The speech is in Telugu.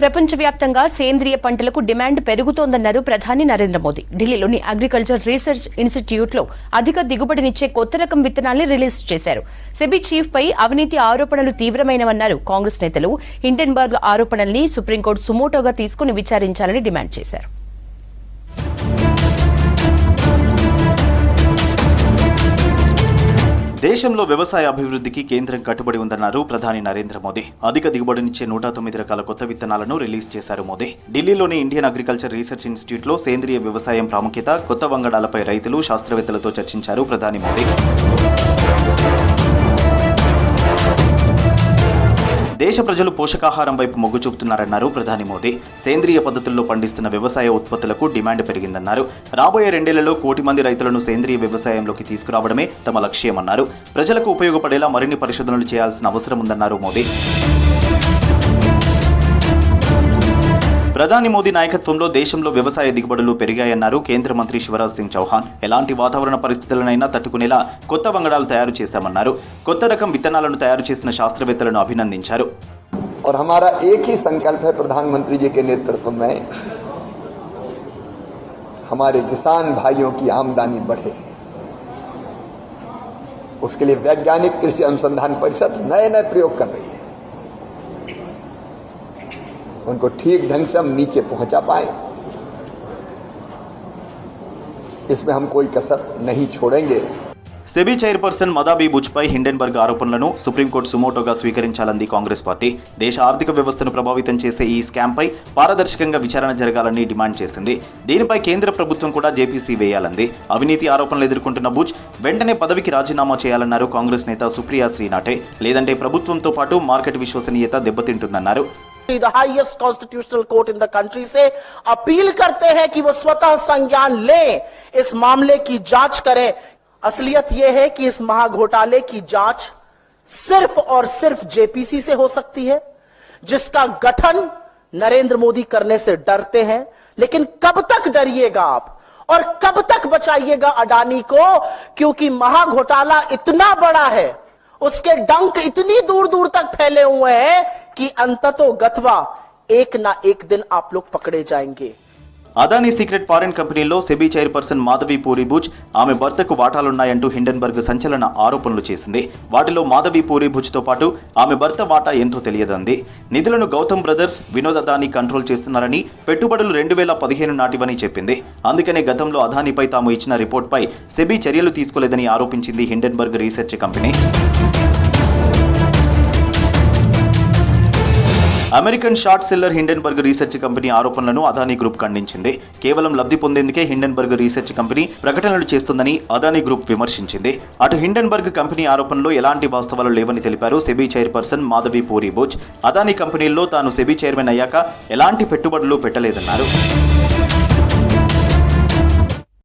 ప్రపంచవ్యాప్తంగా సేంద్రియ పంటలకు డిమాండ్ పెరుగుతోందన్నారు ప్రధాని నరేంద్ర మోదీ. ఢిల్లీలోని అగ్రికల్చర్ రీసెర్చ్ ఇన్స్టిట్యూట్లో అధిక దిగుబడినిచ్చే కొత్త రకం విత్తనాల్ని రిలీజ్ చేశారు. సెబీ చీఫ్ పై అవినీతి ఆరోపణలు తీవ్రమైనవన్నారు కాంగ్రెస్ నేతలు. హిండెన్బర్గ్ ఆరోపణల్ని సుప్రీంకోర్టు సుమోటోగా తీసుకుని విచారించాలని డిమాండ్ చేశారు. దేశంలో వ్యవసాయ అభివృద్ధికి కేంద్రం కట్టుబడి ఉందన్నారు ప్రధాని నరేంద్ర మోదీ. అధిక దిగుబడినిచ్చే 109 రకాల కొత్త విత్తనాలను రిలీజ్ చేశారు మోదీ. ఢిల్లీలోని ఇండియన్ అగ్రికల్చర్ రీసెర్చ్ ఇన్స్టిట్యూట్లో సేంద్రియ వ్యవసాయం ప్రాముఖ్యత, కొత్త వంగడాలపై రైతులు, శాస్త్రవేత్తలతో చర్చించారు ప్రధాని మోదీ. దేశ ప్రజలు పోషకాహారం వైపు మొగ్గు చూపుతున్నారన్నారు ప్రధాని మోదీ. సేంద్రియ పద్ధతుల్లో పండిస్తున్న వ్యవసాయ ఉత్పత్తులకు డిమాండ్ పెరిగిందన్నారు. రాబోయే 2 ఏళ్లలో 1 కోటి మంది రైతులను సేంద్రియ వ్యవసాయంలోకి తీసుకురావడమే తమ లక్ష్యమన్నారు. ప్రజలకు ఉపయోగపడేలా మరిన్ని పరిశోధనలు చేయాల్సిన అవసరం ఉందన్నారు మోదీ. ప్రధాని మోదీ నాయకత్వంలో దేశంలో వ్యవసాయ దిగుబడులు పెరిగాయన్నారు కేంద్ర మంత్రి శివరాజ్ సింగ్ చౌహాన్. ఎలాంటి వాతావరణ పరిస్థితులనైనా తట్టుకునేలా కొత్త వంగడాలు తయారు చేశామన్నారు. కొత్త రకం విత్తనాలను తయారు చేసిన శాస్త్రవేత్తలను అభినందించారు. और हमारा एक ही संकल्प है प्रधानमंत्री जी के नेतृत्व में हमारे किसान भाइयों की आमदनी बढ़े. उसके लिए वैज्ञानिक कृषि अनुसंधान परिषद नए नए प्रयोग कर रही है. उनको ठीक ढंग से हम नीचे पहुंचा पाए, इसमें हम कोई कसर नहीं छोड़ेंगे. సెబీ చైర్పర్సన్ మదాబీ బుజ్పై హిండెన్బర్గ్ ఆరోపణలను సుప్రీంకోర్టు సుమోటోగా స్వీకరించాలంది కాంగ్రెస్ పార్టీ. దేశ ఆర్థిక వ్యవస్థను ప్రభావితం చేసే ఈ స్కామ్పై పారదర్శకంగా విచారణ జరగాలని డిమాండ్ చేసింది. దీనిపై కేంద్ర ప్రభుత్వం కూడా జేపీసీ వేయాలంది. అవినీతి ఆరోపణలు ఎదుర్కొంటున్న బుజ్ వెంటనే పదవికి రాజీనామా చేయాలన్నారు కాంగ్రెస్ నేత సుప్రియా శ్రీనాటే. లేదంటే ప్రభుత్వంతో పాటు మార్కెట్ విశ్వసనీయత దెబ్బతింటుందన్నారు. The highest constitutional court in the country से अपील करते हैं कि वो स्वतः संज्ञान ले, इस मामले की जांच करे. असलियत यह है कि इस महाघोटाले की जांच सिर्फ और सिर्फ जेपीसी से हो सकती है, जिसका गठन नरेंद्र मोदी करने से डरते हैं. लेकिन कब तक डरिएगा आप और कब तक बचाइएगा अडानी को, क्योंकि महाघोटाला इतना बड़ा है, उसके डंक इतनी दूर दूर तक फैले हुए हैं कि अंततो गत्वा एक ना एक दिन आप लोग पकड़े जाएंगे. అదానీ సీక్రెట్ ఫారెన్ కంపెనీలో సెబీ చైర్పర్సన్ మాధవి పూరి బుజ్ ఆమె భర్తకు వాటాలున్నాయంటూ హిండెన్బర్గ్ సంచలన ఆరోపణలు చేసింది. వాటిలో మాధవి పూరి బుజ్తో పాటు ఆమె భర్త వాటా ఎంతో తెలియదంది. నిధులను గౌతమ్ బ్రదర్స్, వినోద్ అదానీ కంట్రోల్ చేస్తున్నారని, పెట్టుబడులు 2015 నాటివని చెప్పింది. అందుకనే గతంలో అదానీపై తాము ఇచ్చిన రిపోర్ట్పై సెబీ చర్యలు తీసుకోలేదని ఆరోపించింది Hindenburg research company. American short seller Hindenburg research company ఆరోపణలను అదానీ గ్రూప్ ఖండించింది. కేవలం లబ్ధి పొందేందుకే హిండెన్బర్గ్ రీసెర్చ్ కంపెనీ ప్రకటనలు చేస్తుందని అదానీ గ్రూప్ విమర్శించింది. అటు హిండెన్బర్గ్ కంపెనీ ఆరోపణలో ఎలాంటి వాస్తవాలు లేవని తెలిపారు సెబీ చైర్పర్సన్ మాధవి పూరి బుజ్. అదానీ కంపెనీల్లో తాను సెబీ చైర్మన్ అయ్యాక ఎలాంటి పెట్టుబడులు పెట్టలేదన్నారు.